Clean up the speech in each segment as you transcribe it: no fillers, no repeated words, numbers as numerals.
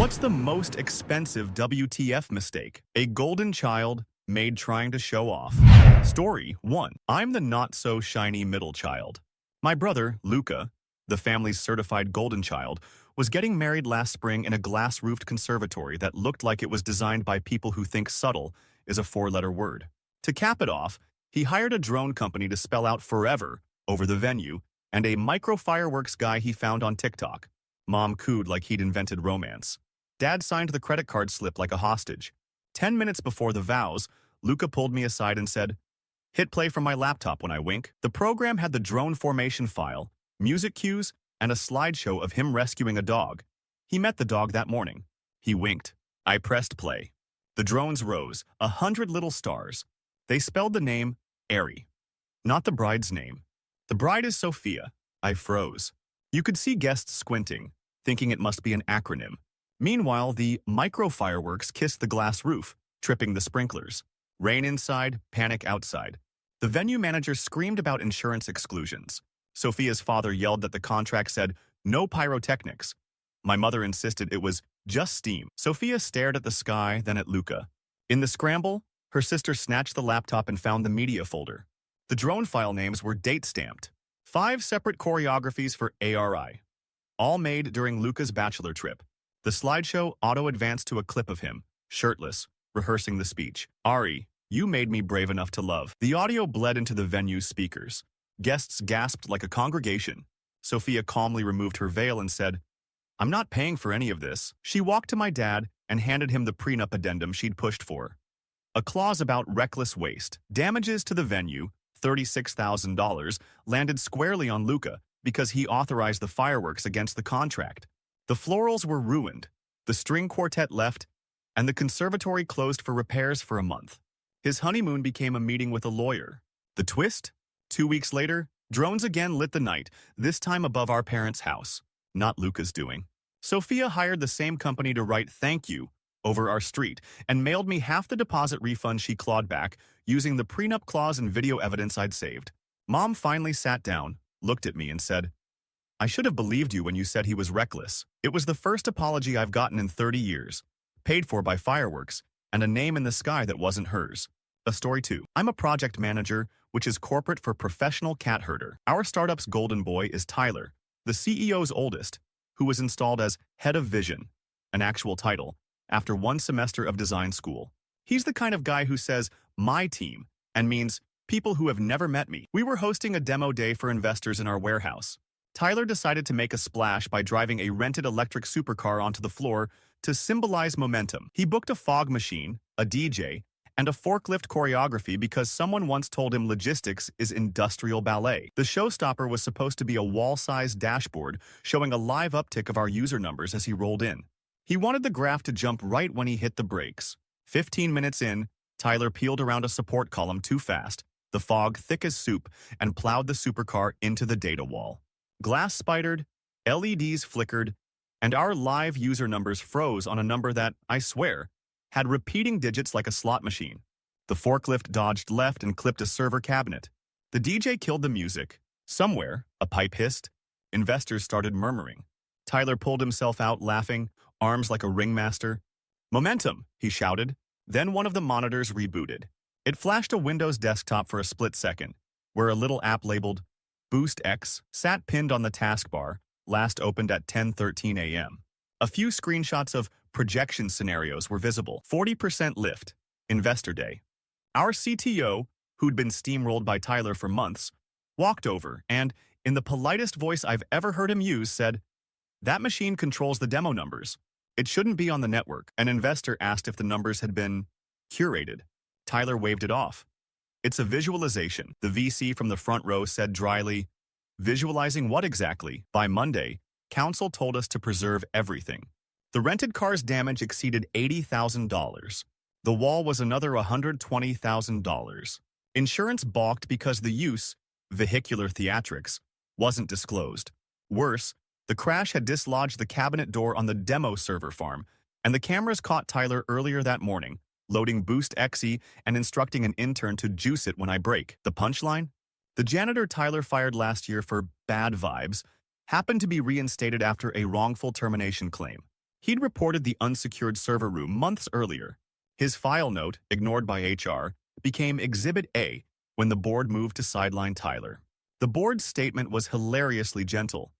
What's the most expensive WTF mistake a golden child made trying to show off? Story 1. I'm the not-so-shiny middle child. My brother, Luca, the family's certified golden child, was getting married last spring in a glass-roofed conservatory that looked like it was designed by people who think subtle is a four-letter word. To cap it off, he hired a drone company to spell out forever over the venue and a micro-fireworks guy he found on TikTok. Mom cooed like he'd invented romance. Dad signed the credit card slip like a hostage. 10 minutes before the vows, Luca pulled me aside and said, "Hit play from my laptop when I wink." The program had the drone formation file, music cues, and a slideshow of him rescuing a dog. He met the dog that morning. He winked. I pressed play. The drones rose, 100 little stars. They spelled the name Ari, not the bride's name. The bride is Sophia. I froze. You could see guests squinting, thinking it must be an acronym. Meanwhile, the micro-fireworks kissed the glass roof, tripping the sprinklers. Rain inside, panic outside. The venue manager screamed about insurance exclusions. Sophia's father yelled that the contract said, "No pyrotechnics." My mother insisted it was just steam. Sophia stared at the sky, then at Luca. In the scramble, her sister snatched the laptop and found the media folder. The drone file names were date-stamped. 5 separate choreographies for ARI, all made during Luca's bachelor trip. The slideshow auto-advanced to a clip of him, shirtless, rehearsing the speech. "Ari, you made me brave enough to love." The audio bled into the venue's speakers. Guests gasped like a congregation. Sophia calmly removed her veil and said, "I'm not paying for any of this." She walked to my dad and handed him the prenup addendum she'd pushed for. A clause about reckless waste. Damages to the venue, $36,000, landed squarely on Luca because he authorized the fireworks against the contract. The florals were ruined, the string quartet left, and the conservatory closed for repairs for a month. His honeymoon became a meeting with a lawyer. The twist? 2 weeks later, drones again lit the night, this time above our parents' house. Not Luca's doing. Sophia hired the same company to write "thank you" over our street and mailed me half the deposit refund she clawed back using the prenup clause and video evidence I'd saved. Mom finally sat down, looked at me and said, "I should have believed you when you said he was reckless." It was the first apology I've gotten in 30 years, paid for by fireworks, and a name in the sky that wasn't hers. A story 2. I'm a project manager, which is corporate for professional cat herder. Our startup's golden boy is Tyler, the CEO's oldest, who was installed as head of vision, an actual title, after 1 semester of design school. He's the kind of guy who says, "my team," and means people who have never met me. We were hosting a demo day for investors in our warehouse. Tyler decided to make a splash by driving a rented electric supercar onto the floor to symbolize momentum. He booked a fog machine, a DJ, and a forklift choreography because someone once told him logistics is industrial ballet. The showstopper was supposed to be a wall-sized dashboard showing a live uptick of our user numbers as he rolled in. He wanted the graph to jump right when he hit the brakes. 15 minutes in, Tyler peeled around a support column too fast, the fog thick as soup, and plowed the supercar into the data wall. Glass spidered, LEDs flickered, and our live user numbers froze on a number that, I swear, had repeating digits like a slot machine. The forklift dodged left and clipped a server cabinet. The DJ killed the music. Somewhere, a pipe hissed. Investors started murmuring. Tyler pulled himself out laughing, arms like a ringmaster. "Momentum," he shouted. Then one of the monitors rebooted. It flashed a Windows desktop for a split second, where a little app labeled Boost X sat pinned on the taskbar, last opened at 10:13 a.m. A few screenshots of projection scenarios were visible. 40% lift. Investor Day. Our CTO, who'd been steamrolled by Tyler for months, walked over and, in the politest voice I've ever heard him use, said, "That machine controls the demo numbers. It shouldn't be on the network." An investor asked if the numbers had been curated. Tyler waved it off. "It's a visualization," the VC from the front row said dryly. "Visualizing what exactly?" By Monday, council told us to preserve everything. The rented car's damage exceeded $80,000. The wall was another $120,000. Insurance balked because the use, vehicular theatrics, wasn't disclosed. Worse, the crash had dislodged the cabinet door on the demo server farm, and the cameras caught Tyler earlier that morning, loading Boost XE and instructing an intern to juice it when I break. The punchline? The janitor Tyler fired last year for bad vibes happened to be reinstated after a wrongful termination claim. He'd reported the unsecured server room months earlier. His file note, ignored by HR, became Exhibit A when the board moved to sideline Tyler. The board's statement was hilariously gentle.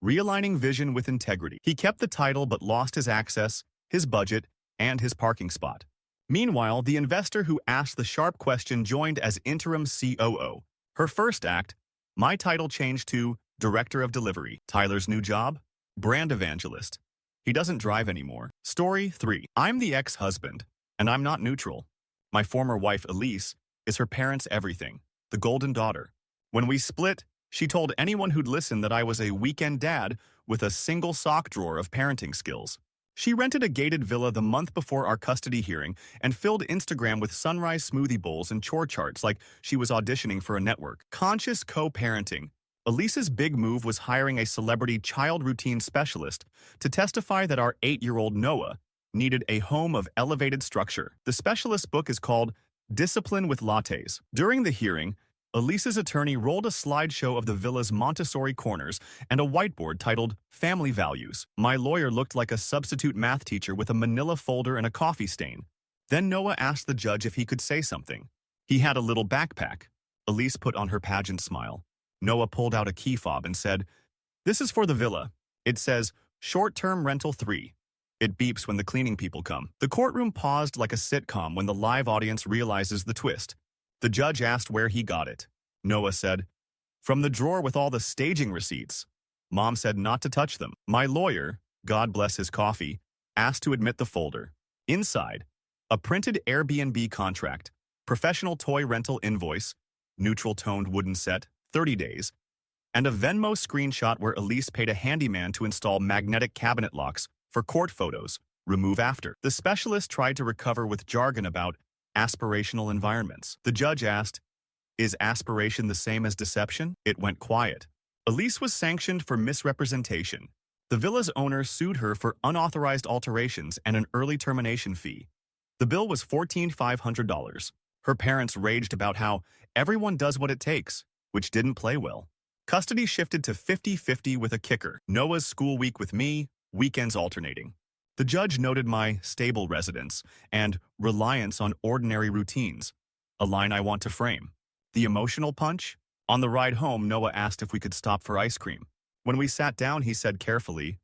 Realigning vision with integrity. He kept the title but lost his access, his budget, and his parking spot. Meanwhile, the investor who asked the sharp question joined as interim COO. Her first act, my title changed to Director of Delivery. Tyler's new job? Brand Evangelist. He doesn't drive anymore. Story 3. I'm the ex-husband, and I'm not neutral. My former wife, Elise, is her parents' everything, the golden daughter. When we split, she told anyone who'd listen that I was a weekend dad with a single sock drawer of parenting skills. She rented a gated villa the month before our custody hearing and filled Instagram with sunrise smoothie bowls and chore charts like she was auditioning for a network. Conscious co-parenting. Elise's big move was hiring a celebrity child routine specialist to testify that our 8-year-old Noah needed a home of elevated structure. The specialist's book is called Discipline with Lattes. During the hearing, Elise's attorney rolled a slideshow of the villa's Montessori corners and a whiteboard titled Family Values. My lawyer looked like a substitute math teacher with a manila folder and a coffee stain. Then Noah asked the judge if he could say something. He had a little backpack. Elise put on her pageant smile. Noah pulled out a key fob and said, "This is for the villa. It says, short-term rental 3. It beeps when the cleaning people come." The courtroom paused like a sitcom when the live audience realizes the twist. The judge asked where he got it. Noah said, "From the drawer with all the staging receipts." Mom said not to touch them. My lawyer, God bless his coffee, asked to admit the folder. Inside, a printed Airbnb contract, professional toy rental invoice, neutral-toned wooden set, 30 days, and a Venmo screenshot where Elise paid a handyman to install magnetic cabinet locks for court photos, remove after. The specialist tried to recover with jargon about aspirational environments. The judge asked, "Is aspiration the same as deception?" It went quiet. Elise was sanctioned for misrepresentation. The villa's owner sued her for unauthorized alterations and an early termination fee. The bill was $14,500. Her parents raged about how everyone does what it takes, which didn't play well. Custody shifted to 50-50 with a kicker. Noah's school week with me, weekends alternating. The judge noted my stable residence and reliance on ordinary routines, a line I want to frame. The emotional punch? On the ride home, Noah asked if we could stop for ice cream. When we sat down, he said carefully,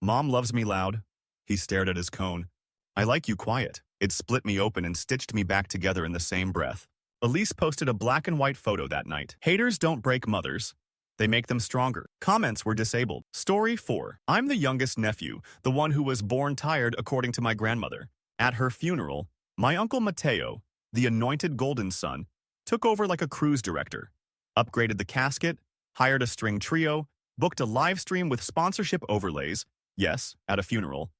"Mom loves me loud." He stared at his cone. "I like you quiet." It split me open and stitched me back together in the same breath. Elise posted a black and white photo that night. Haters don't break mothers. They make them stronger. Comments were disabled. Story 4. I'm the youngest nephew, the one who was born tired according to my grandmother. At her funeral, my uncle Mateo, the anointed golden son, took over like a cruise director, upgraded the casket, hired a string trio, booked a live stream with sponsorship overlays, yes, at a funeral,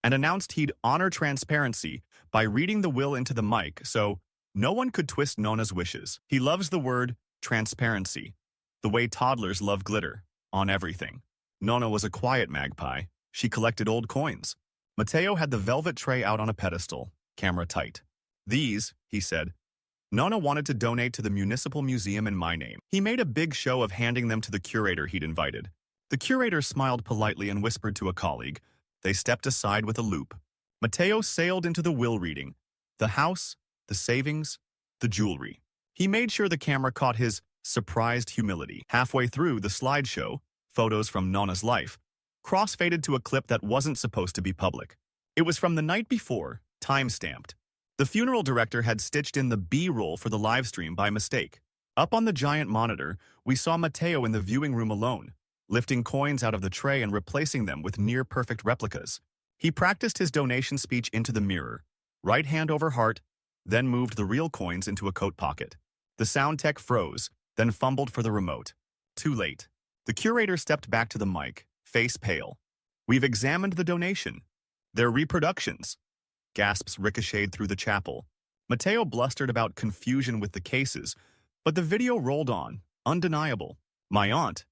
and announced he'd honor transparency by reading the will into the mic so no one could twist Nona's wishes. He loves the word transparency, the way toddlers love glitter, on everything. Nona was a quiet magpie. She collected old coins. Mateo had the velvet tray out on a pedestal, camera tight. "These," he said. Nona wanted to donate to the municipal museum in my name. He made a big show of handing them to the curator he'd invited. The curator smiled politely and whispered to a colleague. They stepped aside with a loop. Mateo sailed into the will reading. The house, the savings, the jewelry. He made sure the camera caught his surprised humility. Halfway through the slideshow, photos from Nona's life, cross-faded to a clip that wasn't supposed to be public. It was from the night before, time-stamped. The funeral director had stitched in the B-roll for the live stream by mistake. Up on the giant monitor, we saw Mateo in the viewing room alone, lifting coins out of the tray and replacing them with near-perfect replicas. He practiced his donation speech into the mirror, right hand over heart, then moved the real coins into a coat pocket. The sound tech froze, then fumbled for the remote. Too late. The curator stepped back to the mic, face pale. "We've examined the donation. They're reproductions." Gasps ricocheted through the chapel. Mateo blustered about confusion with the cases, but the video rolled on, undeniable. My aunt,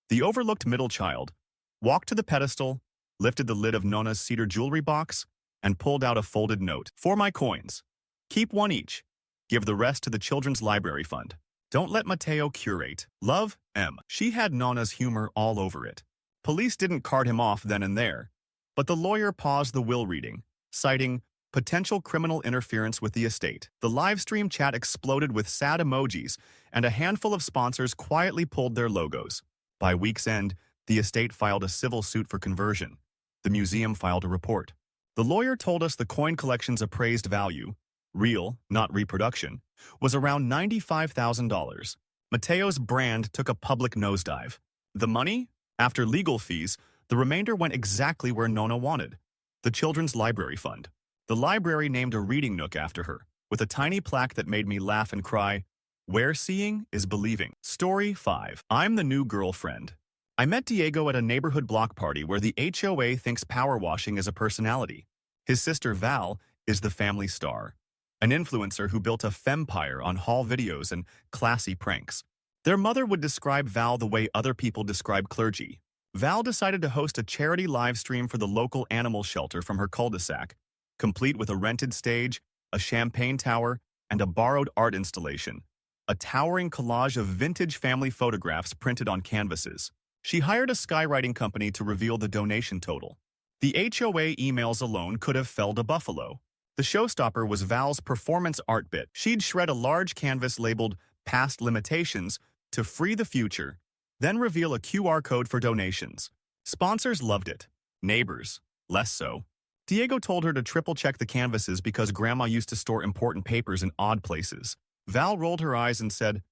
the overlooked middle child, walked to the pedestal, lifted the lid of Nona's cedar jewelry box, and pulled out a folded note. "For my coins. Keep one each. Give the rest to the Children's Library Fund. Don't let Mateo curate. Love, M." She had Nona's humor all over it. Police didn't cart him off then and there, But the lawyer paused the will reading, citing potential criminal interference with the estate. The live stream chat exploded with sad emojis, and a handful of sponsors quietly pulled their logos. By week's end, the estate filed a civil suit for conversion. The museum filed a report. The lawyer told us the coin collection's appraised value, real, not reproduction, was around $95,000. Mateo's brand took a public nosedive. The money? After legal fees, the remainder went exactly where Nona wanted, the Children's Library Fund. The library named a reading nook after her, with a tiny plaque that made me laugh and cry, "Where seeing is believing." Story 5. I'm the new girlfriend. I met Diego at a neighborhood block party where the HOA thinks power washing is a personality. His sister Val is the family star, an influencer who built a fempire on haul videos and classy pranks. Their mother would describe Val the way other people describe clergy. Val decided to host a charity live stream for the local animal shelter from her cul-de-sac, complete with a rented stage, a champagne tower, and a borrowed art installation, a towering collage of vintage family photographs printed on canvases. She hired a skywriting company to reveal the donation total. The HOA emails alone could have felled a buffalo. The showstopper was Val's performance art bit. She'd shred a large canvas labeled "Past Limitations" to free the future, then reveal a QR code for donations. Sponsors loved it. Neighbors, less so. Diego told her to triple-check the canvases because Grandma used to store important papers in odd places. Val rolled her eyes and said,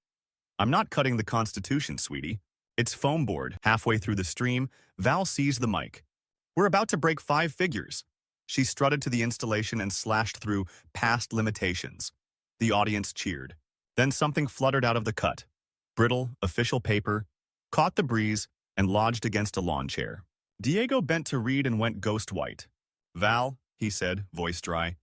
"I'm not cutting the Constitution, sweetie. It's foam board." Halfway through the stream, Val seized the mic. "We're about to break 5 figures." She strutted to the installation and slashed through "Past Limitations." The audience cheered. Then something fluttered out of the cut. Brittle, official paper, caught the breeze, and lodged against a lawn chair. Diego bent to read and went ghost white. "Val," he said, voice dry,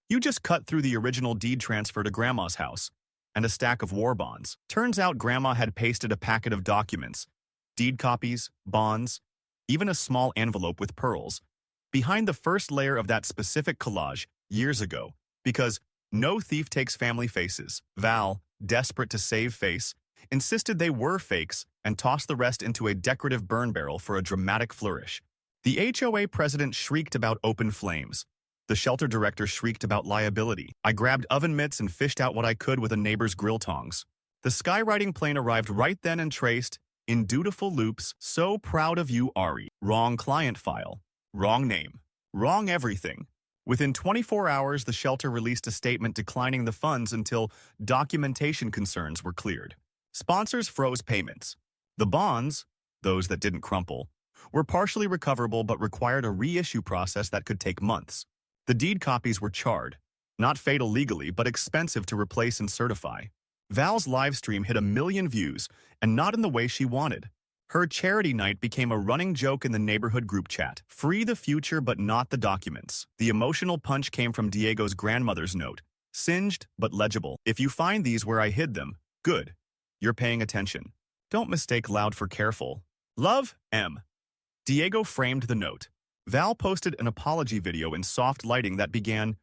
"you just cut through the original deed transfer to Grandma's house and a stack of war bonds." Turns out Grandma had pasted a packet of documents, deed copies, bonds, even a small envelope with pearls, behind the first layer of that specific collage years ago, because no thief takes family faces. Val, desperate to save face, insisted they were fakes and tossed the rest into a decorative burn barrel for a dramatic flourish. The HOA president shrieked about open flames. The shelter director shrieked about liability. I grabbed oven mitts and fished out what I could with a neighbor's grill tongs. The skywriting plane arrived right then and traced, in dutiful loops, "So proud of you, Ari." Wrong client file. Wrong name. Wrong everything. Within 24 hours, the shelter released a statement declining the funds until documentation concerns were cleared. Sponsors froze payments. The bonds, those that didn't crumple, were partially recoverable but required a reissue process that could take months. The deed copies were charred, not fatal legally, but expensive to replace and certify. Val's livestream hit 1 million views, and not in the way she wanted. Her charity night became a running joke in the neighborhood group chat. Free the future but not the documents. The emotional punch came from Diego's grandmother's note. Singed but legible. "If you find these where I hid them, good. You're paying attention. Don't mistake loud for careful. Love, M." Diego framed the note. Val posted an apology video in soft lighting that began,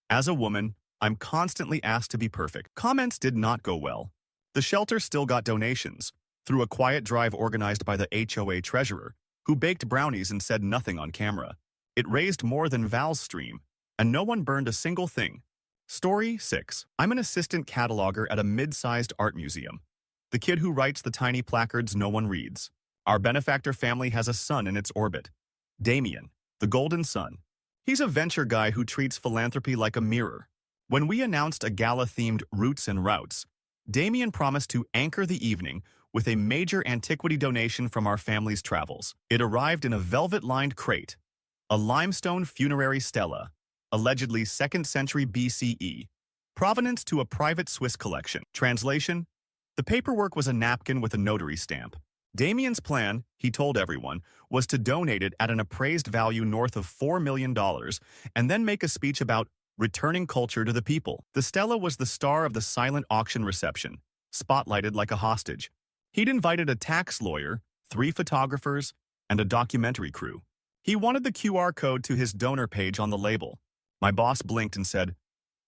"As a woman, I'm constantly asked to be perfect." Comments did not go well. The shelter still got donations, through a quiet drive organized by the HOA treasurer, who baked brownies and said nothing on camera. It raised more than Val's stream, and no one burned a single thing. Story 6. I'm an assistant cataloger at a mid-sized art museum. The kid who writes the tiny placards no one reads. Our benefactor family has a sun in its orbit. Damien, the golden sun. He's a venture guy who treats philanthropy like a mirror. When we announced a gala-themed Roots and Routes, Damien promised to anchor the evening with a major antiquity donation from our family's travels. It arrived in a velvet-lined crate, a limestone funerary stela, allegedly 2nd century BCE, provenance to a private Swiss collection. Translation: the paperwork was a napkin with a notary stamp. Damien's plan, he told everyone, was to donate it at an appraised value north of $4 million and then make a speech about returning culture to the people. The stela was the star of the silent auction reception, spotlighted like a hostage. He'd invited a tax lawyer, 3 photographers, and a documentary crew. He wanted the QR code to his donor page on the label. My boss blinked and said,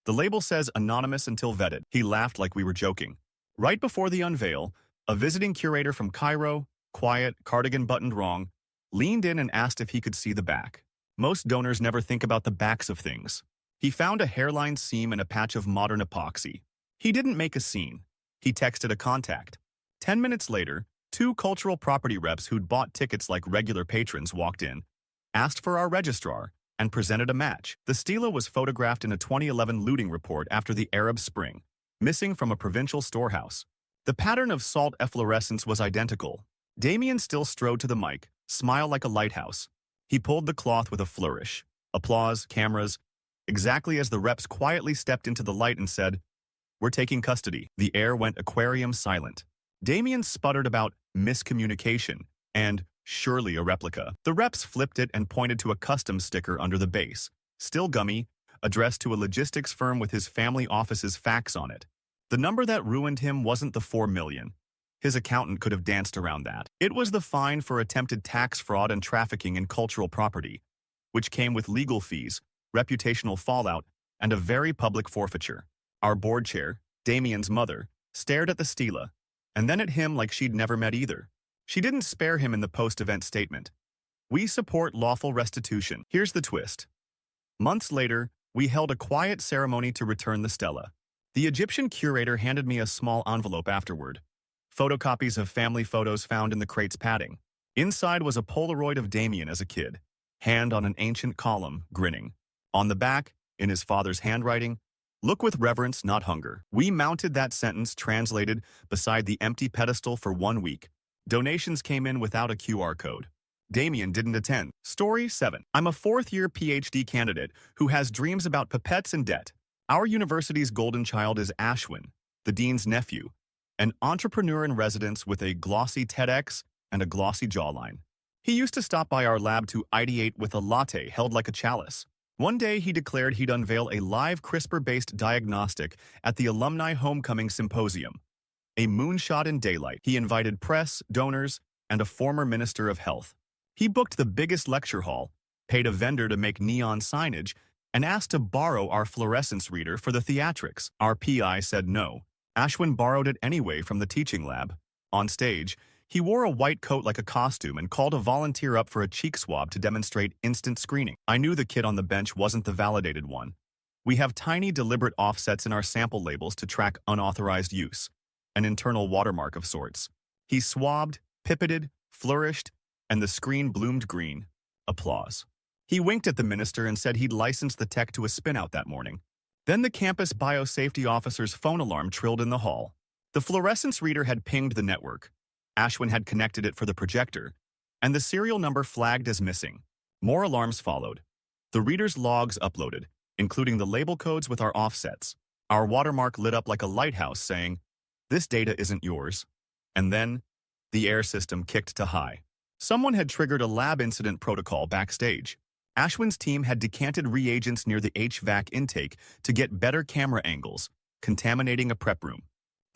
"The label says anonymous until vetted." He laughed like we were joking. Right before the unveil, a visiting curator from Cairo, quiet, cardigan buttoned wrong, leaned in and asked if he could see the back. Most donors never think about the backs of things. He found a hairline seam and a patch of modern epoxy. He didn't make a scene. He texted a contact. 10 minutes later, two cultural property reps who'd bought tickets like regular patrons walked in, asked for our registrar, and presented a match. The stela was photographed in a 2011 looting report after the Arab Spring, missing from a provincial storehouse. The pattern of salt efflorescence was identical. Damien still strode to the mic, smile like a lighthouse. He pulled the cloth with a flourish. Applause, cameras, exactly as the reps quietly stepped into the light and said, "We're taking custody." The air went aquarium silent. Damien sputtered about miscommunication and surely a replica. The reps flipped it and pointed to a custom sticker under the base, still gummy, addressed to a logistics firm with his family office's fax on it. The number that ruined him wasn't the 4 million. His accountant could have danced around that. It was the fine for attempted tax fraud and trafficking in cultural property, which came with legal fees, reputational fallout, and a very public forfeiture. Our board chair, Damien's mother, stared at the stela, and then at him like she'd never met either. She didn't spare him in the post-event statement. "We support lawful restitution." Here's the twist. Months later, we held a quiet ceremony to return the stela. The Egyptian curator handed me a small envelope afterward. Photocopies of family photos found in the crate's padding. Inside was a Polaroid of Damien as a kid, hand on an ancient column, grinning. On the back, in his father's handwriting, "Look with reverence, not hunger." We mounted that sentence translated beside the empty pedestal for 1 week. Donations came in without a QR code. Damien didn't attend. Story 7. I'm a fourth-year PhD candidate who has dreams about pipettes and debt. Our university's golden child is Ashwin, the dean's nephew, an entrepreneur in residence with a glossy TEDx and a glossy jawline. He used to stop by our lab to ideate with a latte held like a chalice. One day, he declared he'd unveil a live CRISPR-based diagnostic at the Alumni Homecoming Symposium. A moonshot in daylight. He invited press, donors, and a former minister of health. He booked the biggest lecture hall, paid a vendor to make neon signage, and asked to borrow our fluorescence reader for the theatrics. Our PI said no. Ashwin borrowed it anyway from the teaching lab. On stage, he wore a white coat like a costume and called a volunteer up for a cheek swab to demonstrate instant screening. I knew the kid on the bench wasn't the validated one. We have tiny deliberate offsets in our sample labels to track unauthorized use, an internal watermark of sorts. He swabbed, pipetted, flourished, and the screen bloomed green. Applause. He winked at the minister and said he'd licensed the tech to a spin-out that morning. Then the campus biosafety officer's phone alarm trilled in the hall. The fluorescence reader had pinged the network. Ashwin had connected it for the projector, and the serial number flagged as missing. More alarms followed. The reader's logs uploaded, including the label codes with our offsets. Our watermark lit up like a lighthouse saying, "This data isn't yours." And then, the air system kicked to high. Someone had triggered a lab incident protocol backstage. Ashwin's team had decanted reagents near the HVAC intake to get better camera angles, contaminating a prep room.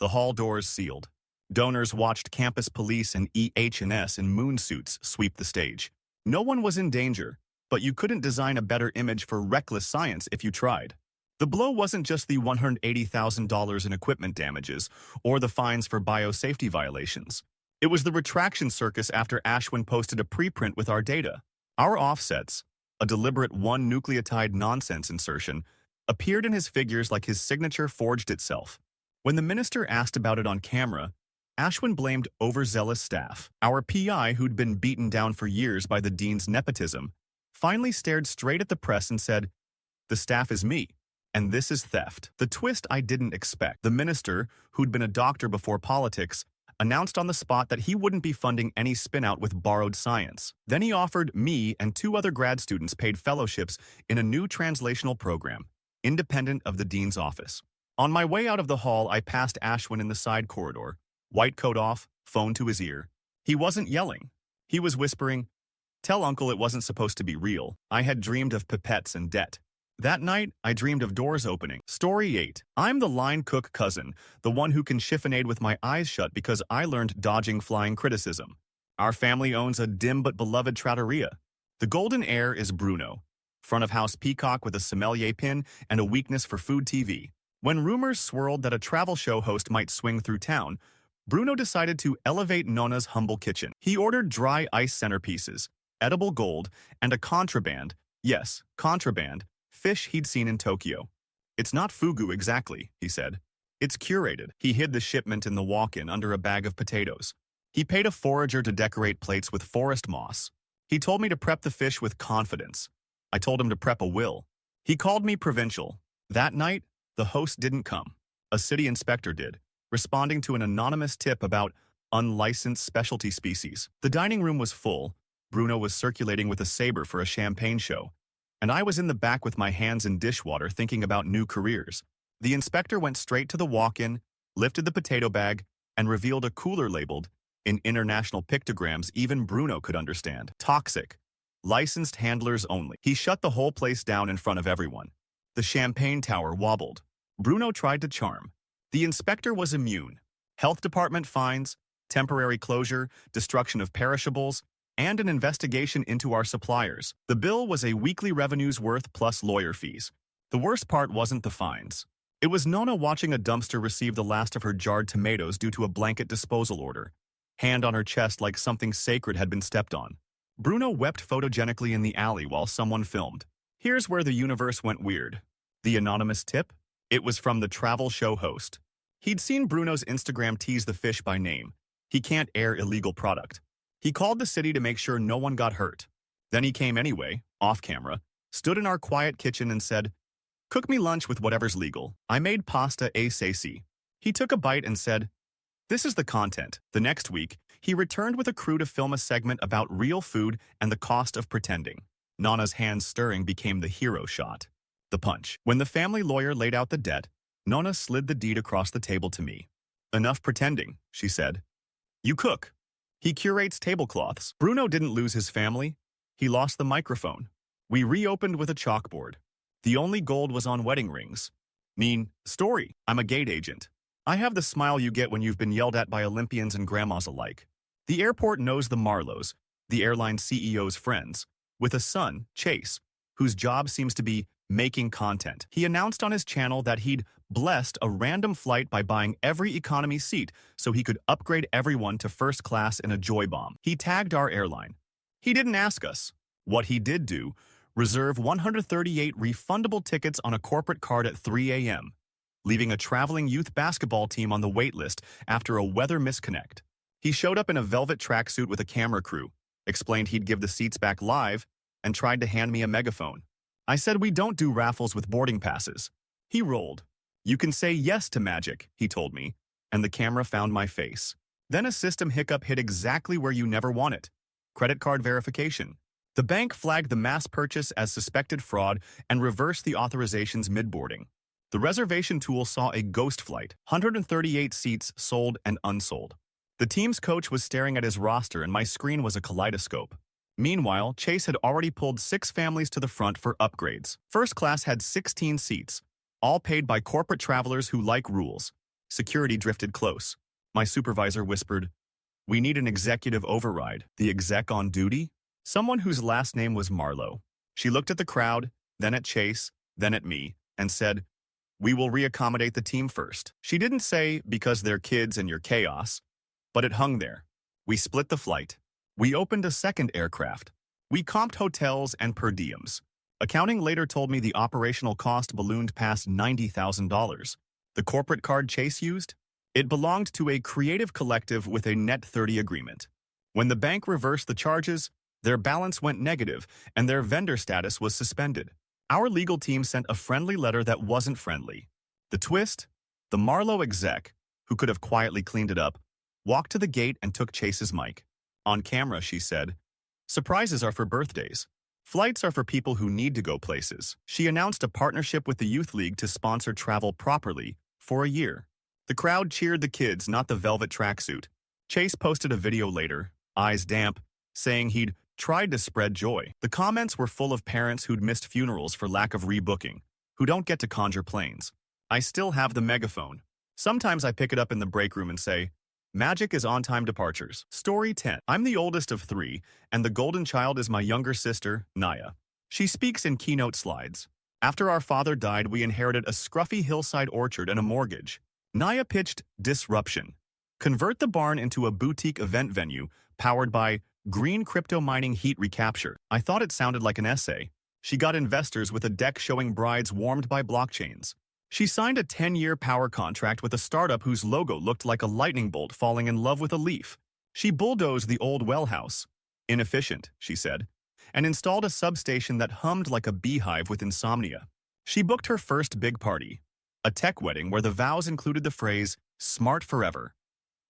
The hall doors sealed. Donors watched campus police and EH&S in moon suits sweep the stage. No one was in danger, but you couldn't design a better image for reckless science if you tried. The blow wasn't just the $180,000 in equipment damages or the fines for biosafety violations. It was the retraction circus after Ashwin posted a preprint with our data. Our offsets, a deliberate one nucleotide nonsense insertion, appeared in his figures like his signature forged itself. When the minister asked about it on camera, Ashwin blamed overzealous staff. Our PI, who'd been beaten down for years by the dean's nepotism, finally stared straight at the press and said, "The staff is me, and this is theft." The twist I didn't expect. The minister, who'd been a doctor before politics, announced on the spot that he wouldn't be funding any spin-out with borrowed science. Then he offered me and 2 other grad students paid fellowships in a new translational program, independent of the dean's office. On my way out of the hall, I passed Ashwin in the side corridor, white coat off, phone to his ear. He wasn't yelling. He was whispering, "Tell Uncle it wasn't supposed to be real." I had dreamed of pipettes and debt. That night, I dreamed of doors opening. Story 8. I'm the line cook cousin, the one who can chiffonade with my eyes shut because I learned dodging flying criticism. Our family owns a dim but beloved trattoria. The golden heir is Bruno, front-of-house peacock with a sommelier pin and a weakness for food TV. When rumors swirled that a travel show host might swing through town, Bruno decided to elevate Nona's humble kitchen. He ordered dry ice centerpieces, edible gold, and a contraband, Yes, contraband, fish he'd seen in Tokyo. It's not fugu exactly, he said. It's curated. He hid the shipment in the walk-in under a bag of potatoes. He paid a forager to decorate plates with forest moss. He told me to prep the fish with confidence. I told him to prep a will. He called me provincial. That night, the host didn't come. A city inspector did, responding to an anonymous tip about unlicensed specialty species. The dining room was full. Bruno was circulating with a saber for a champagne show, and I was in the back with my hands in dishwater thinking about new careers. The inspector went straight to the walk-in, lifted the potato bag, and revealed a cooler labeled, in international pictograms even Bruno could understand, toxic. Licensed handlers only. He shut the whole place down in front of everyone. The champagne tower wobbled. Bruno tried to charm. The inspector was immune. Health department fines, temporary closure, destruction of perishables, and an investigation into our suppliers. The bill was a weekly revenue's worth plus lawyer fees. The worst part wasn't the fines. It was Nona watching a dumpster receive the last of her jarred tomatoes due to a blanket disposal order. Hand on her chest like something sacred had been stepped on. Bruno wept photogenically in the alley while someone filmed. Here's where the universe went weird. The anonymous tip? It was from the travel show host. He'd seen Bruno's Instagram tease the fish by name. He can't air illegal product. He called the city to make sure no one got hurt. Then he came anyway, off camera, stood in our quiet kitchen and said, "Cook me lunch with whatever's legal." I made pasta ASAC. He took a bite and said, "This is the content." The next week, he returned with a crew to film a segment about real food and the cost of pretending. Nana's hands stirring became the hero shot. The punch. When the family lawyer laid out the debt, Nona slid the deed across the table to me. "Enough pretending," she said. "You cook." He curates tablecloths. Bruno didn't lose his family. He lost the microphone. We reopened with a chalkboard. The only gold was on wedding rings. Story. I'm a gate agent. I have the smile you get when you've been yelled at by Olympians and grandmas alike. The airport knows the Marlows, the airline CEO's friends, with a son, Chase, whose job seems to be making content. He announced on his channel that he'd blessed a random flight by buying every economy seat so he could upgrade everyone to first class in a joy bomb. He tagged our airline. He didn't ask us. What he did do, reserve 138 refundable tickets on a corporate card at 3 a.m., leaving a traveling youth basketball team on the wait list after a weather misconnect. He showed up in a velvet tracksuit with a camera crew, explained he'd give the seats back live, and tried to hand me a megaphone. I said we don't do raffles with boarding passes. He rolled. "You can say yes to magic," he told me, and the camera found my face. Then a system hiccup hit exactly where you never want it. Credit card verification. The bank flagged the mass purchase as suspected fraud and reversed the authorizations mid-boarding. The reservation tool saw a ghost flight, 138 seats sold and unsold. The team's coach was staring at his roster and my screen was a kaleidoscope. Meanwhile, Chase had already pulled 6 families to the front for upgrades. First class had 16 seats, all paid by corporate travelers who like rules. Security drifted close. My supervisor whispered, "We need an executive override." The exec on duty? Someone whose last name was Marlowe. She looked at the crowd, then at Chase, then at me, and said, "We will reaccommodate the team first." She didn't say, "because they're kids and you're chaos," but it hung there. We split the flight. We opened a second aircraft. We comped hotels and per diems. Accounting later told me the operational cost ballooned past $90,000. The corporate card Chase used? It belonged to a creative collective with a net 30 agreement. When the bank reversed the charges, their balance went negative and their vendor status was suspended. Our legal team sent a friendly letter that wasn't friendly. The twist? The Marlowe exec, who could have quietly cleaned it up, walked to the gate and took Chase's mic. On camera, she said, "Surprises are for birthdays. Flights are for people who need to go places." She announced a partnership with the Youth League to sponsor travel properly for a year. The crowd cheered the kids, not the velvet tracksuit. Chase posted a video later, eyes damp, saying he'd tried to spread joy. The comments were full of parents who'd missed funerals for lack of rebooking, who don't get to conjure planes. I still have the megaphone. Sometimes I pick it up in the break room and say, "Magic is on-time departures." Story 10. I'm the oldest of 3, and the golden child is my younger sister, Naya. She speaks in keynote slides. After our father died, we inherited a scruffy hillside orchard and a mortgage. Naya pitched disruption. Convert the barn into a boutique event venue powered by green crypto mining heat recapture. I thought it sounded like an essay. She got investors with a deck showing brides warmed by blockchains. She signed a 10-year power contract with a startup whose logo looked like a lightning bolt falling in love with a leaf. She bulldozed the old well house. Inefficient, she said, and installed a substation that hummed like a beehive with insomnia. She booked her first big party, a tech wedding where the vows included the phrase, "Smart Forever."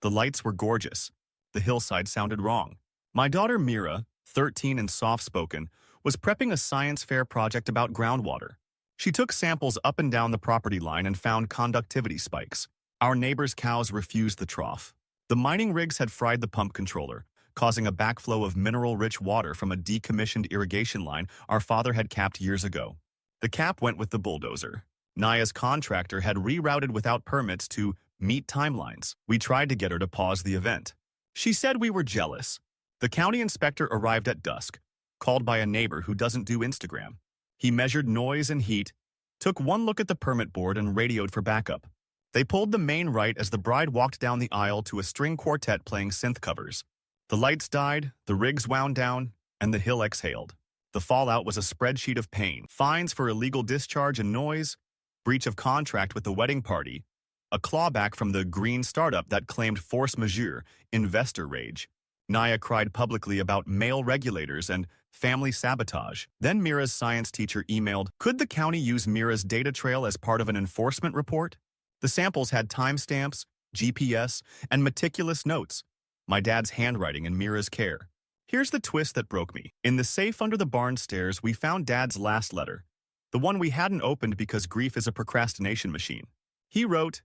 The lights were gorgeous. The hillside sounded wrong. My daughter Mira, 13 and soft-spoken, was prepping a science fair project about groundwater. She took samples up and down the property line and found conductivity spikes. Our neighbor's cows refused the trough. The mining rigs had fried the pump controller, causing a backflow of mineral-rich water from a decommissioned irrigation line our father had capped years ago. The cap went with the bulldozer. Naya's contractor had rerouted without permits to meet timelines. We tried to get her to pause the event. She said we were jealous. The county inspector arrived at dusk, called by a neighbor who doesn't do Instagram. He measured noise and heat, took one look at the permit board and radioed for backup. They pulled the main right as the bride walked down the aisle to a string quartet playing synth covers. The lights died, the rigs wound down, and the hill exhaled. The fallout was a spreadsheet of pain: fines for illegal discharge and noise, breach of contract with the wedding party, a clawback from the green startup that claimed force majeure, investor rage. Naya cried publicly about male regulators and family sabotage. Then Mira's science teacher emailed, could the county use Mira's data trail as part of an enforcement report? The samples had timestamps, GPS, and meticulous notes. My dad's handwriting in Mira's care. Here's the twist that broke me. In the safe under the barn stairs, we found Dad's last letter, the one we hadn't opened because grief is a procrastination machine. He wrote,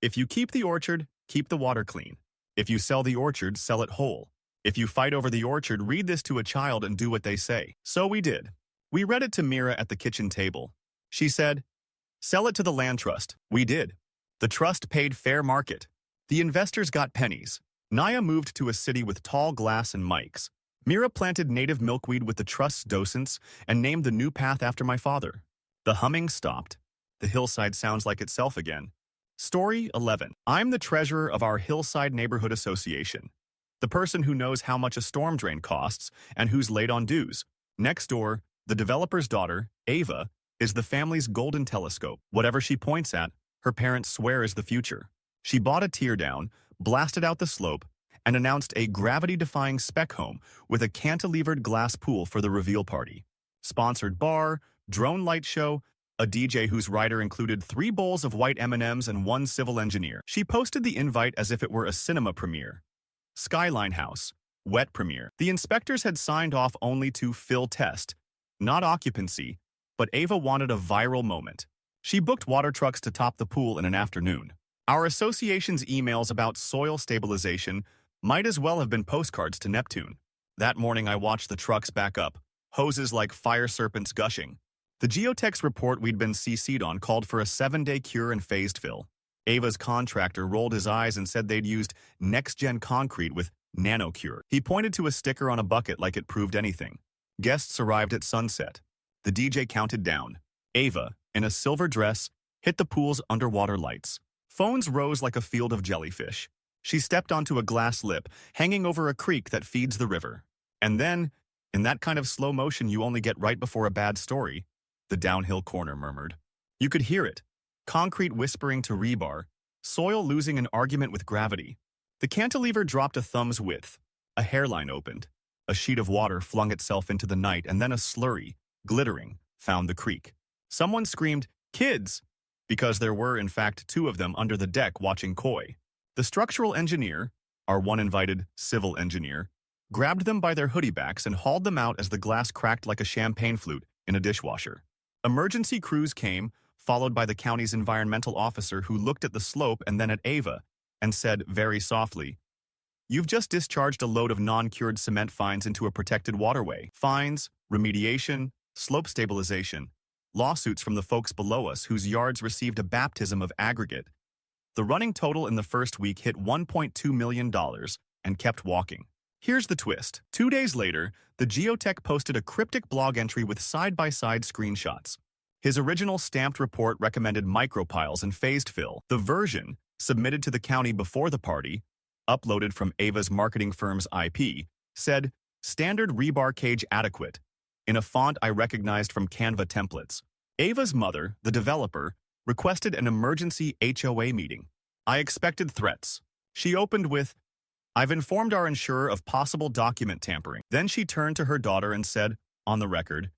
"If you keep the orchard, keep the water clean. If you sell the orchard, sell it whole. If you fight over the orchard, read this to a child and do what they say." So we did. We read it to Mira at the kitchen table. She said, "Sell it to the land trust." We did. The trust paid fair market. The investors got pennies. Naya moved to a city with tall glass and mics. Mira planted native milkweed with the trust's docents and named the new path after my father. The humming stopped. The hillside sounds like itself again. Story 11. I'm the treasurer of our Hillside Neighborhood Association. The person who knows how much a storm drain costs and who's late on dues. Next door, the developer's daughter, Ava, is the family's golden telescope. Whatever she points at, her parents swear is the future. She bought a tear down, blasted out the slope, and announced a gravity-defying spec home with a cantilevered glass pool for the reveal party. Sponsored bar, drone light show, a DJ whose rider included 3 bowls of white M&Ms and 1 civil engineer. She posted the invite as if it were a cinema premiere. Skyline House, wet premiere. The inspectors had signed off only to fill test, not occupancy, but Ava wanted a viral moment. She booked water trucks to top the pool in an afternoon. Our association's emails about soil stabilization might as well have been postcards to Neptune. That morning I watched the trucks back up, hoses like fire serpents gushing. The geotech's report we'd been CC'd on called for a 7-day cure and phased fill. Ava's contractor rolled his eyes and said they'd used next-gen concrete with NanoCure. He pointed to a sticker on a bucket like it proved anything. Guests arrived at sunset. The DJ counted down. Ava, in a silver dress, hit the pool's underwater lights. Phones rose like a field of jellyfish. She stepped onto a glass lip, hanging over a creek that feeds the river. And then, in that kind of slow motion you only get right before a bad story, the downhill corner murmured. You could hear it. Concrete whispering to rebar, soil losing an argument with gravity. The cantilever dropped a thumb's width. A hairline opened. A sheet of water flung itself into the night, and then a slurry, glittering, found the creek. Someone screamed, "Kids!" because there were, in fact, 2 of them under the deck watching coy. The structural engineer, our one invited civil engineer, grabbed them by their hoodie backs and hauled them out as the glass cracked like a champagne flute in a dishwasher. Emergency crews came, followed by the county's environmental officer who looked at the slope and then at Ava and said very softly, "You've just discharged a load of non-cured cement fines into a protected waterway. Fines, remediation, slope stabilization, lawsuits from the folks below us whose yards received a baptism of aggregate." The running total in the first week hit $1.2 million and kept walking. Here's the twist. 2 days later, the geotech posted a cryptic blog entry with side-by-side screenshots. His original stamped report recommended micropiles and phased fill. The version, submitted to the county before the party, uploaded from Ava's marketing firm's IP, said, "Standard rebar cage adequate." in a font I recognized from Canva templates. Ava's mother, the developer, requested an emergency HOA meeting. I expected threats. She opened with, "I've informed our insurer of possible document tampering." Then she turned to her daughter and said, on the record,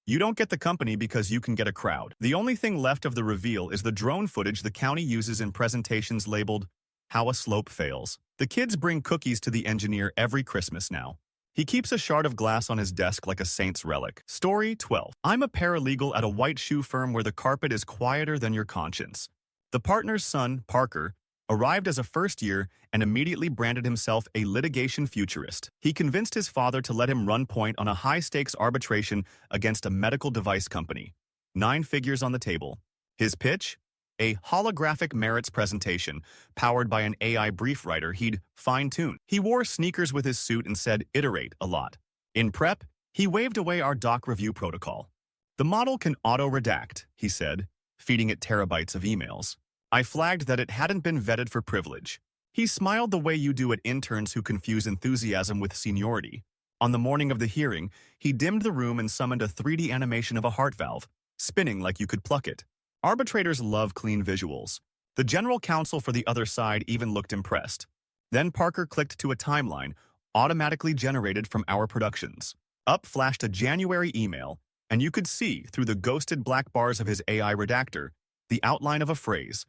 "You don't get the company because you can get a crowd." The only thing left of the reveal is the drone footage the county uses in presentations labeled, "How a Slope Fails." The kids bring cookies to the engineer every Christmas now. He keeps a shard of glass on his desk like a saint's relic. Story 12. I'm a paralegal at a white shoe firm where the carpet is quieter than your conscience. The partner's son, Parker, arrived as a first year and immediately branded himself a litigation futurist. He convinced his father to let him run point on a high-stakes arbitration against a medical device company. 9 figures on the table. His pitch? A holographic merits presentation, powered by an AI brief writer he'd fine-tune. He wore sneakers with his suit and said iterate a lot. In prep, he waved away our doc review protocol. The model can auto-redact, he said, feeding it terabytes of emails. I flagged that it hadn't been vetted for privilege. He smiled the way you do at interns who confuse enthusiasm with seniority. On the morning of the hearing, he dimmed the room and summoned a 3D animation of a heart valve, spinning like you could pluck it. Arbitrators love clean visuals. The general counsel for the other side even looked impressed. Then Parker clicked to a timeline, automatically generated from our productions. Up flashed a January email, and you could see, through the ghosted black bars of his AI redactor, the outline of a phrase.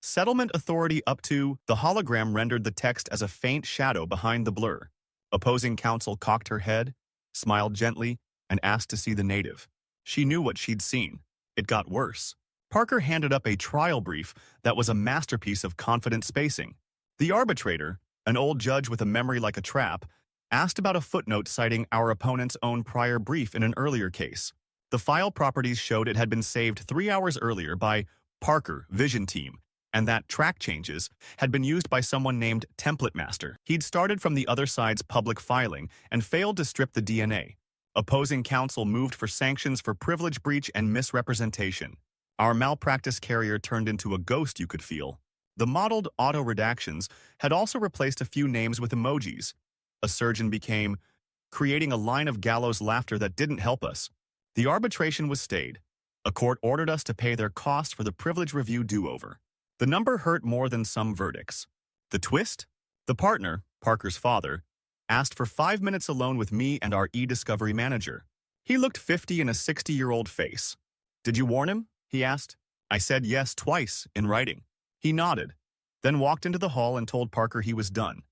Settlement authority up to. The hologram rendered the text as a faint shadow behind the blur. Opposing counsel cocked her head, smiled gently, and asked to see the native. She knew what she'd seen. It got worse. Parker handed up a trial brief that was a masterpiece of confident spacing. The arbitrator, an old judge with a memory like a trap, asked about a footnote citing our opponent's own prior brief in an earlier case. The file properties showed it had been saved 3 hours earlier by Parker Vision Team, and that track changes had been used by someone named Template Master. He'd started from the other side's public filing and failed to strip the DNA. Opposing counsel moved for sanctions for privilege breach and misrepresentation. Our malpractice carrier turned into a ghost you could feel. The modeled auto-redactions had also replaced a few names with emojis. A surgeon became, creating a line of gallows laughter that didn't help us. The arbitration was stayed. A court ordered us to pay their cost for the privilege review do-over. The number hurt more than some verdicts. The twist? The partner, Parker's father, asked for 5 minutes alone with me and our e-discovery manager. He looked 50 in a 60-year-old face. Did you warn him? He asked. I said yes twice, in writing. He nodded, then walked into the hall and told Parker he was done,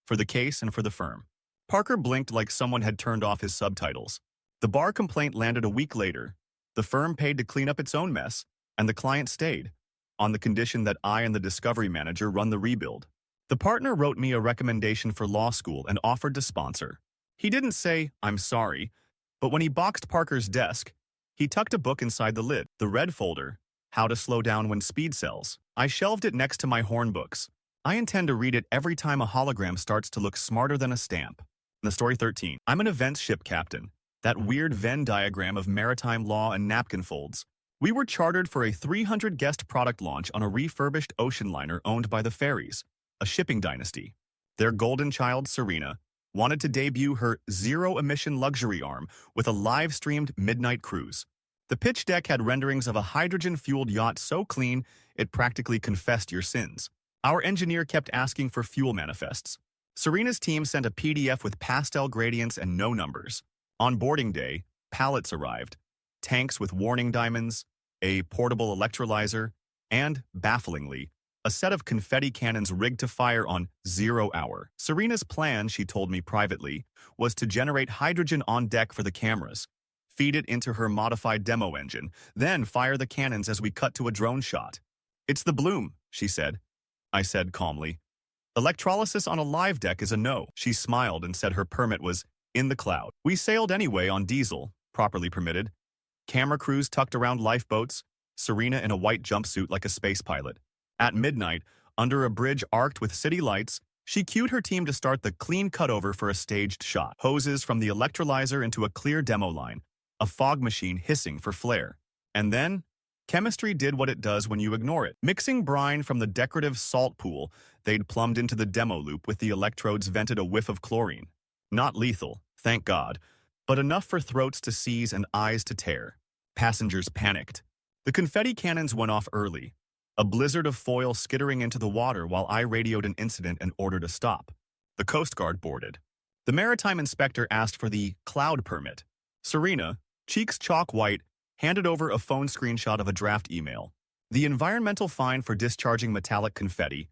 for the case and for the firm. Parker blinked like someone had turned off his subtitles. The bar complaint landed a week later. The firm paid to clean up its own mess, and the client stayed, on the condition that I and the discovery manager run the rebuild. The partner wrote me a recommendation for law school and offered to sponsor. He didn't say, I'm sorry, but when he boxed Parker's desk, he tucked a book inside the lid, the red folder, How to Slow Down When Speed Sells. I shelved it next to my horn books. I intend to read it every time a hologram starts to look smarter than a stamp. The story 13. I'm an events ship captain, that weird Venn diagram of maritime law and napkin folds. We were chartered for a 300-guest product launch on a refurbished ocean liner owned by the Ferries, a shipping dynasty. Their golden child, Serena, wanted to debut her zero-emission luxury arm with a live-streamed midnight cruise. The pitch deck had renderings of a hydrogen-fueled yacht so clean it practically confessed your sins. Our engineer kept asking for fuel manifests. Serena's team sent a PDF with pastel gradients and no numbers. On boarding day, pallets arrived, tanks with warning diamonds, a portable electrolyzer, and, bafflingly, a set of confetti cannons rigged to fire on 0 hour. Serena's plan, she told me privately, was to generate hydrogen on deck for the cameras, feed it into her modified demo engine, then fire the cannons as we cut to a drone shot. It's the bloom, she said. I said calmly. Electrolysis on a live deck is a no. She smiled and said her permit was in the cloud. We sailed anyway on diesel, properly permitted. Camera crews tucked around lifeboats, Serena in a white jumpsuit like a space pilot. At midnight, under a bridge arced with city lights, she cued her team to start the clean cutover for a staged shot. Hoses from the electrolyzer into a clear demo line, a fog machine hissing for flare. And then, chemistry did what it does when you ignore it. Mixing brine from the decorative salt pool they'd plumbed into the demo loop with the electrodes vented a whiff of chlorine. Not lethal, thank God, but enough for throats to seize and eyes to tear. Passengers panicked. The confetti cannons went off early, a blizzard of foil skittering into the water while I radioed an incident and ordered a stop. The Coast Guard boarded. The maritime inspector asked for the cloud permit. Serena, cheeks chalk white, handed over a phone screenshot of a draft email. The environmental fine for discharging metallic confetti,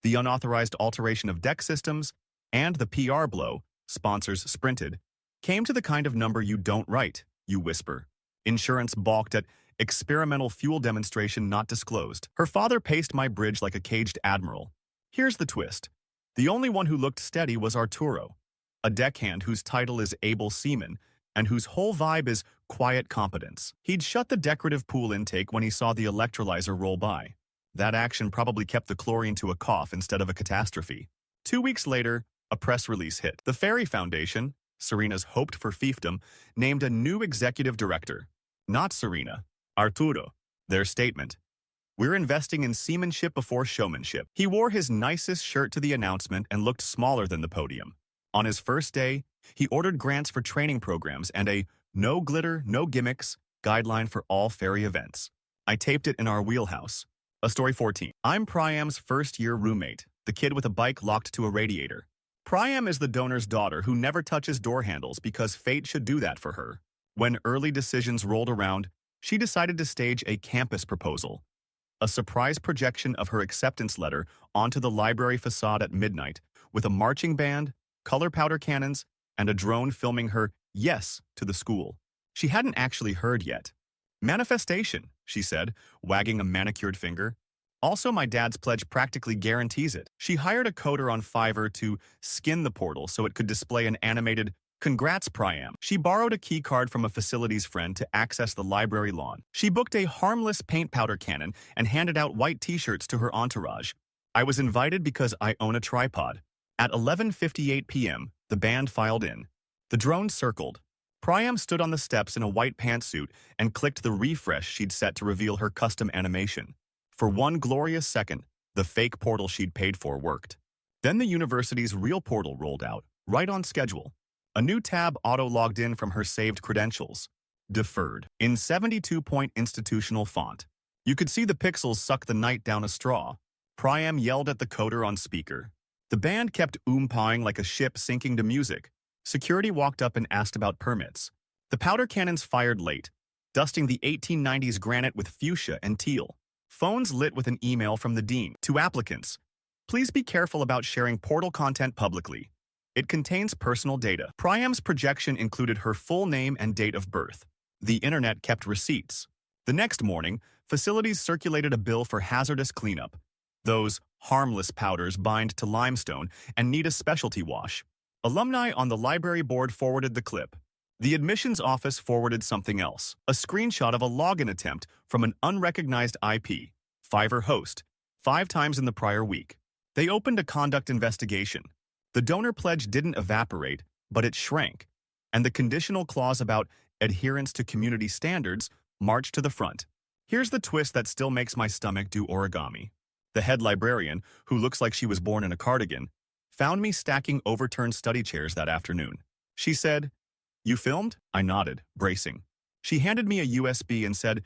the unauthorized alteration of deck systems, and the PR blow, sponsors sprinted, came to the kind of number you don't write, you whisper. Insurance balked at experimental fuel demonstration not disclosed. Her father paced my bridge like a caged admiral. Here's the twist. The only one who looked steady was Arturo, a deckhand whose title is able seaman and whose whole vibe is quiet competence. He'd shut the decorative pool intake when he saw the electrolyzer roll by. That action probably kept the chlorine to a cough instead of a catastrophe. 2 weeks later, a press release hit. The Ferry Foundation, Serena's hoped-for fiefdom, named a new executive director. Not Serena, Arturo. Their statement: "We're investing in seamanship before showmanship." He wore his nicest shirt to the announcement and looked smaller than the podium. On his first day, he ordered grants for training programs and a no glitter, no gimmicks guideline for all ferry events. I taped it in our wheelhouse. A story 14. I'm Priam's first-year roommate, the kid with a bike locked to a radiator. Priam is the donor's daughter who never touches door handles because fate should do that for her. When early decisions rolled around, she decided to stage a campus proposal. A surprise projection of her acceptance letter onto the library facade at midnight, with a marching band, color powder cannons, and a drone filming her yes to the school. She hadn't actually heard yet. Manifestation, she said, wagging a manicured finger. Also, my dad's pledge practically guarantees it. She hired a coder on Fiverr to skin the portal so it could display an animated "Congrats, Priam." She borrowed a key card from a facilities friend to access the library lawn. She booked a harmless paint powder cannon and handed out white t-shirts to her entourage. I was invited because I own a tripod. At 11:58 p.m., the band filed in. The drone circled. Priam stood on the steps in a white pantsuit and clicked the refresh she'd set to reveal her custom animation. For one glorious second, the fake portal she'd paid for worked. Then the university's real portal rolled out, right on schedule. A new tab auto-logged in from her saved credentials. Deferred. In 72-point institutional font. You could see the pixels suck the night down a straw. Priam yelled at the coder on speaker. The band kept oompawing like a ship sinking to music. Security walked up and asked about permits. The powder cannons fired late, dusting the 1890s granite with fuchsia and teal. Phones lit with an email from the dean. To applicants, please be careful about sharing portal content publicly. It contains personal data. Priam's projection included her full name and date of birth. The internet kept receipts. The next morning, facilities circulated a bill for hazardous cleanup. Those harmless powders bind to limestone and need a specialty wash. Alumni on the library board forwarded the clip. The admissions office forwarded something else, a screenshot of a login attempt from an unrecognized IP, Fiverr host, 5 times in the prior week. They opened a conduct investigation. The donor pledge didn't evaporate, but it shrank, and the conditional clause about adherence to community standards marched to the front. Here's the twist that still makes my stomach do origami. The head librarian, who looks like she was born in a cardigan, found me stacking overturned study chairs that afternoon. She said, "You filmed?" I nodded, bracing. She handed me a USB and said,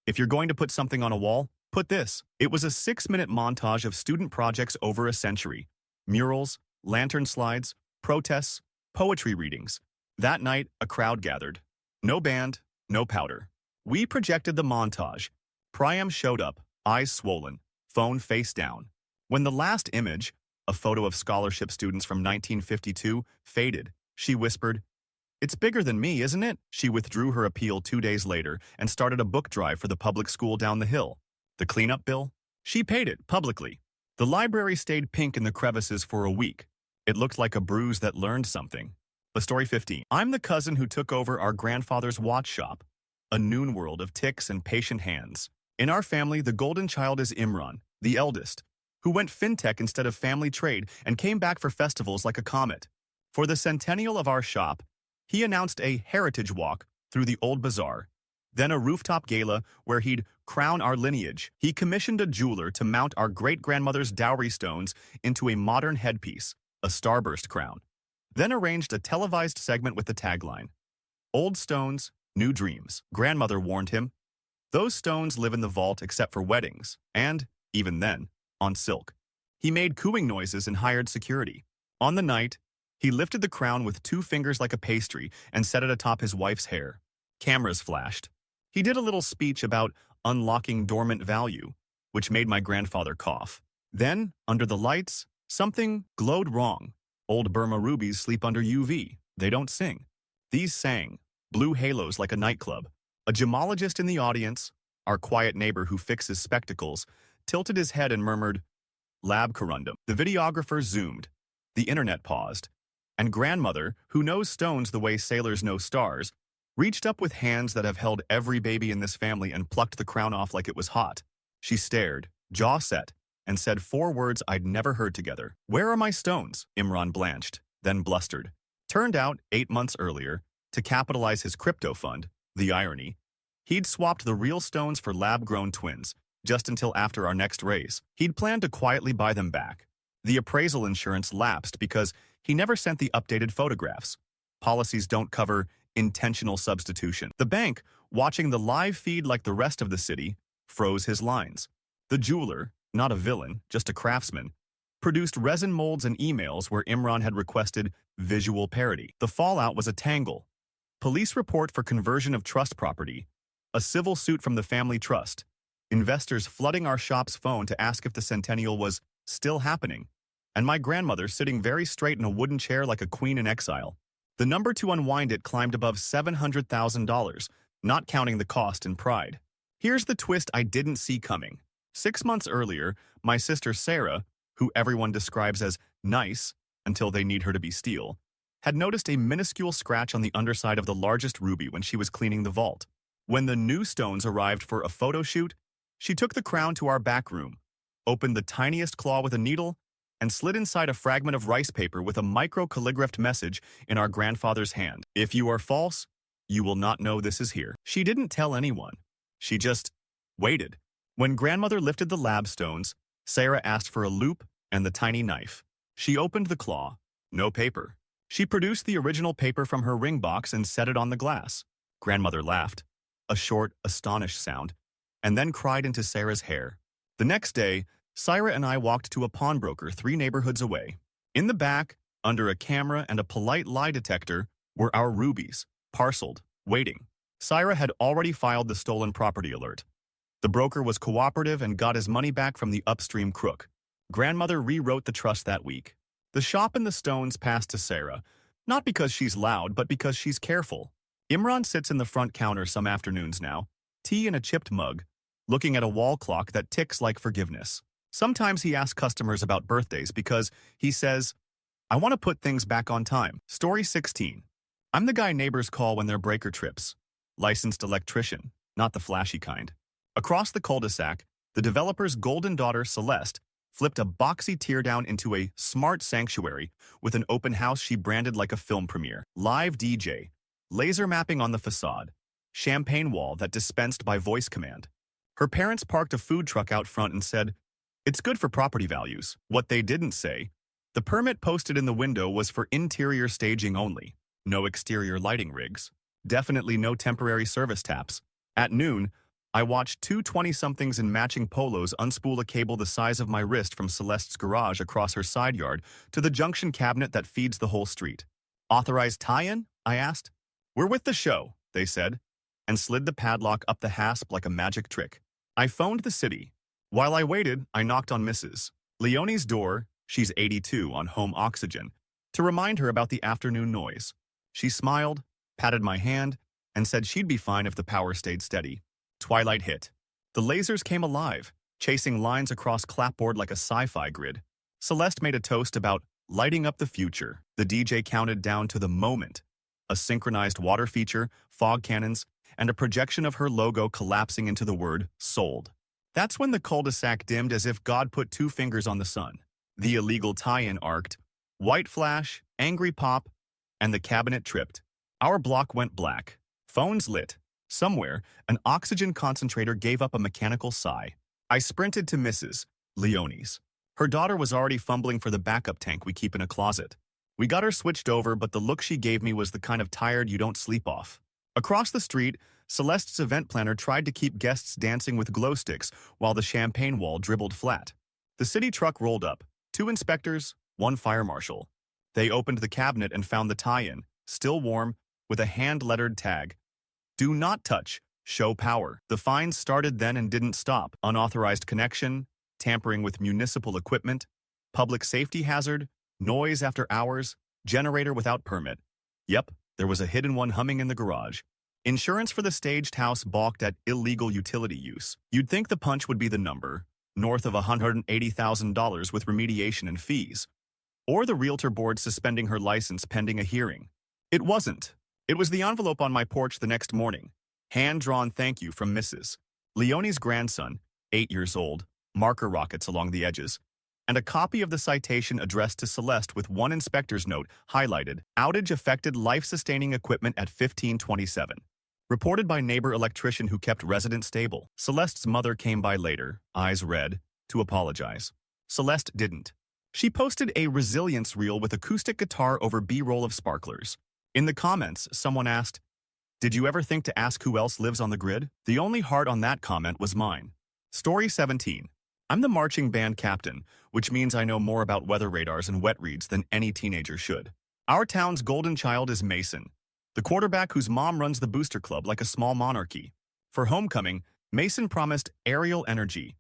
"If you're going to put something on a wall, put this." It was a 6-minute montage of student projects over a century. Murals, lantern slides, protests, poetry readings. That night, a crowd gathered. No band, no powder. We projected the montage. Priam showed up, eyes swollen, phone face down. When the last image, a photo of scholarship students from 1952, faded, she whispered, "It's bigger than me, isn't it?" She withdrew her appeal 2 days later and started a book drive for the public school down the hill. The cleanup bill? She paid it, publicly. The library stayed pink in the crevices for a week. It looked like a bruise that learned something. The story 15. I'm the cousin who took over our grandfather's watch shop. A noon world of ticks and patient hands. In our family, the golden child is Imran, the eldest, who went fintech instead of family trade and came back for festivals like a comet. For the centennial of our shop, he announced a heritage walk through the old bazaar, then a rooftop gala where he'd crown our lineage. He commissioned a jeweler to mount our great-grandmother's dowry stones into a modern headpiece, a starburst crown, then arranged a televised segment with the tagline, Old stones, new dreams. Grandmother warned him. Those stones live in the vault except for weddings, and, even then, on silk. He made cooing noises and hired security. On the night, he lifted the crown with 2 fingers like a pastry and set it atop his wife's hair. Cameras flashed. He did a little speech about unlocking dormant value, which made my grandfather cough. Then, under the lights, something glowed wrong. Old Burma rubies sleep under UV. They don't sing. These sang, blue halos like a nightclub. A gemologist in the audience, our quiet neighbor who fixes spectacles, tilted his head and murmured, "Lab corundum." The videographer zoomed. The internet paused. And grandmother, who knows stones the way sailors know stars, reached up with hands that have held every baby in this family and plucked the crown off like it was hot. She stared, jaw set, and said 4 words I'd never heard together. "Where are my stones?" Imran blanched, then blustered. Turned out, 8 months earlier, to capitalize his crypto fund, the irony, he'd swapped the real stones for lab-grown twins, just until after our next raise. He'd planned to quietly buy them back. The appraisal insurance lapsed because he never sent the updated photographs. Policies don't cover intentional substitution. The bank, watching the live feed like the rest of the city, froze his lines. The jeweler, not a villain, just a craftsman, produced resin molds and emails where Imran had requested visual parody. The fallout was a tangle. Police report for conversion of trust property, a civil suit from the family trust, investors flooding our shop's phone to ask if the centennial was still happening, and my grandmother sitting very straight in a wooden chair like a queen in exile. The number to unwind it climbed above $700,000, not counting the cost and pride. Here's the twist I didn't see coming. 6 months earlier, my sister Sarah, who everyone describes as nice until they need her to be steel, had noticed a minuscule scratch on the underside of the largest ruby when she was cleaning the vault. When the new stones arrived for a photo shoot, she took the crown to our back room, opened the tiniest claw with a needle, and slid inside a fragment of rice paper with a micro-calligraphed message in our grandfather's hand. "If you are false, you will not know this is here." She didn't tell anyone. She just waited. When grandmother lifted the lab stones, Sarah asked for a loop and the tiny knife. She opened the claw. No paper. She produced the original paper from her ring box and set it on the glass. Grandmother laughed, a short, astonished sound, and then cried into Sarah's hair. The next day, Sarah and I walked to a pawnbroker 3 neighborhoods away. In the back, under a camera and a polite lie detector, were our rubies, parceled, waiting. Sarah had already filed the stolen property alert. The broker was cooperative and got his money back from the upstream crook. Grandmother rewrote the trust that week. The shop and the stones passed to Sarah, not because she's loud, but because she's careful. Imran sits in the front counter some afternoons now, tea in a chipped mug, looking at a wall clock that ticks like forgiveness. Sometimes he asks customers about birthdays because, he says, "I want to put things back on time." Story 16. I'm the guy neighbors call when their breaker trips. Licensed electrician, not the flashy kind. Across the cul-de-sac, the developer's golden daughter, Celeste, flipped a boxy teardown into a smart sanctuary with an open house she branded like a film premiere. Live DJ, laser mapping on the facade, champagne wall that dispensed by voice command. Her parents parked a food truck out front and said, "It's good for property values." What they didn't say, the permit posted in the window was for interior staging only. No exterior lighting rigs. Definitely no temporary service taps. At noon, I watched 2 20-somethings in matching polos unspool a cable the size of my wrist from Celeste's garage across her side yard to the junction cabinet that feeds the whole street. "Authorized tie-in?" I asked. "We're with the show," they said, and slid the padlock up the hasp like a magic trick. I phoned the city. While I waited, I knocked on Mrs. Leone's door, she's 82 on home oxygen, to remind her about the afternoon noise. She smiled, patted my hand, and said she'd be fine if the power stayed steady. Twilight hit. The lasers came alive, chasing lines across clapboard like a sci-fi grid. Celeste made a toast about lighting up the future. The DJ counted down to the moment. A synchronized water feature, fog cannons, and a projection of her logo collapsing into the word sold. That's when the cul-de-sac dimmed as if God put 2 fingers on the sun. The illegal tie-in arced. White flash, angry pop, and the cabinet tripped. Our block went black. Phones lit. Somewhere, an oxygen concentrator gave up a mechanical sigh. I sprinted to Mrs. Leone's. Her daughter was already fumbling for the backup tank we keep in a closet. We got her switched over, but the look she gave me was the kind of tired you don't sleep off. Across the street, Celeste's event planner tried to keep guests dancing with glow sticks while the champagne wall dribbled flat. The city truck rolled up, 2 inspectors, 1 fire marshal. They opened the cabinet and found the tie-in, still warm, with a hand-lettered tag. Do not touch. Show power. The fines started then and didn't stop. Unauthorized connection, tampering with municipal equipment, public safety hazard, noise after hours, generator without permit. Yep, there was a hidden one humming in the garage. Insurance for the staged house balked at illegal utility use. You'd think the punch would be the number, north of $180,000 with remediation and fees, or the realtor board suspending her license pending a hearing. It wasn't. It was the envelope on my porch the next morning. Hand-drawn thank you from Mrs. Leone's grandson, 8 years old, marker rockets along the edges, and a copy of the citation addressed to Celeste with 1 inspector's note highlighted, outage affected life-sustaining equipment at 1527. Reported by neighbor electrician who kept residents stable. Celeste's mother came by later, eyes red, to apologize. Celeste didn't. She posted a resilience reel with acoustic guitar over B-roll of sparklers. In the comments, someone asked, "Did you ever think to ask who else lives on the grid?" The only heart on that comment was mine. Story 17. I'm the marching band captain, which means I know more about weather radars and wet reads than any teenager should. Our town's golden child is Mason, the quarterback whose mom runs the booster club like a small monarchy. For homecoming, Mason promised aerial energy.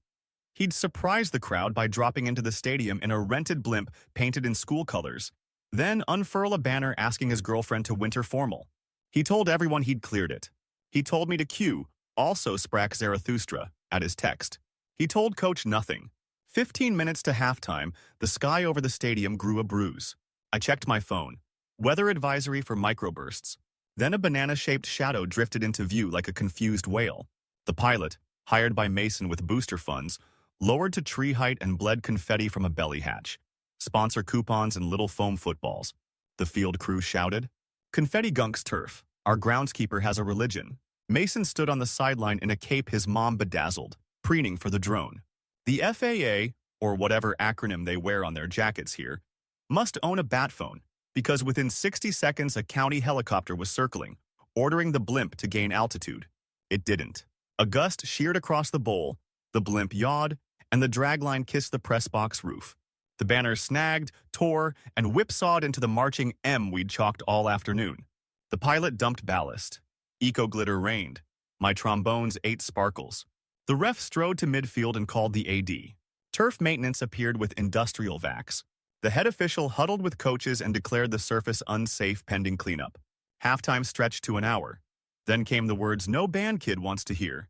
He'd surprise the crowd by dropping into the stadium in a rented blimp painted in school colors, then unfurl a banner asking his girlfriend to winter formal. He told everyone he'd cleared it. He told me to cue, also sprach Zarathustra, at his text. He told coach nothing. 15 minutes to halftime, the sky over the stadium grew a bruise. I checked my phone. Weather advisory for microbursts. Then a banana-shaped shadow drifted into view like a confused whale. The pilot, hired by Mason with booster funds, lowered to tree height and bled confetti from a belly hatch. Sponsor coupons and little foam footballs. The field crew shouted. Confetti gunks turf. Our groundskeeper has a religion. Mason stood on the sideline in a cape his mom bedazzled, preening for the drone. The FAA, or whatever acronym they wear on their jackets here, must own a bat phone, because within 60 seconds a county helicopter was circling, ordering the blimp to gain altitude. It didn't. A gust sheared across the bowl, the blimp yawed, and the dragline kissed the press box roof. The banner snagged, tore, and whipsawed into the marching M we'd chalked all afternoon. The pilot dumped ballast. Eco-glitter rained. My trombones ate sparkles. The ref strode to midfield and called the AD. Turf maintenance appeared with industrial vacs. The head official huddled with coaches and declared the surface unsafe pending cleanup. Halftime stretched to an hour. Then came the words no band kid wants to hear.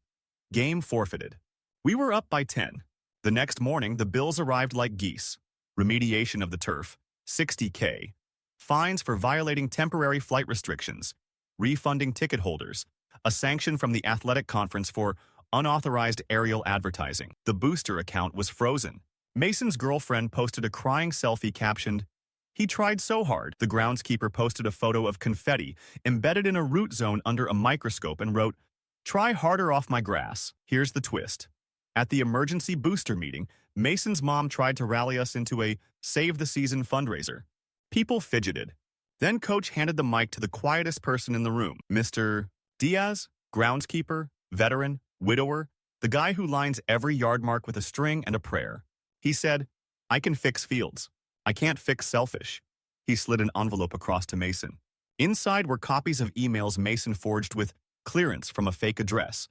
Game forfeited. We were up by 10. The next morning, the bills arrived like geese. Remediation of the turf, $60K. Fines for violating temporary flight restrictions. Refunding ticket holders. A sanction from the athletic conference for unauthorized aerial advertising. The booster account was frozen. Mason's girlfriend posted a crying selfie captioned, "He tried so hard." The groundskeeper posted a photo of confetti embedded in a root zone under a microscope and wrote, "Try harder off my grass." Here's the twist. At the emergency booster meeting, Mason's mom tried to rally us into a Save the Season fundraiser. People fidgeted. Then coach handed the mic to the quietest person in the room, Mr. Diaz, groundskeeper, veteran, widower, the guy who lines every yard mark with a string and a prayer. He said, "I can fix fields. I can't fix selfish." He slid an envelope across to Mason. Inside were copies of emails Mason forged with clearance from a fake address,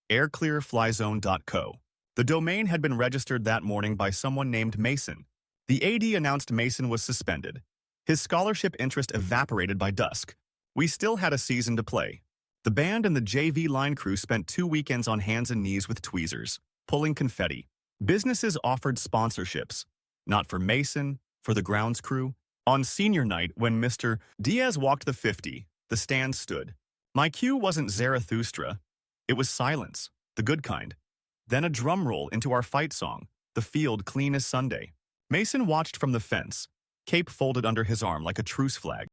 airclearflyzone.co. The domain had been registered that morning by someone named Mason. The AD announced Mason was suspended. His scholarship interest evaporated by dusk. We still had a season to play. The band and the JV line crew spent 2 weekends on hands and knees with tweezers, pulling confetti. Businesses offered sponsorships, not for Mason, for the grounds crew. On senior night, when Mr. Diaz walked the 50, the stand stood. My cue wasn't Zarathustra. It was silence, the good kind. Then a drum roll into our fight song, The Field Clean as Sunday. Mason watched from the fence, cape folded under his arm like a truce flag.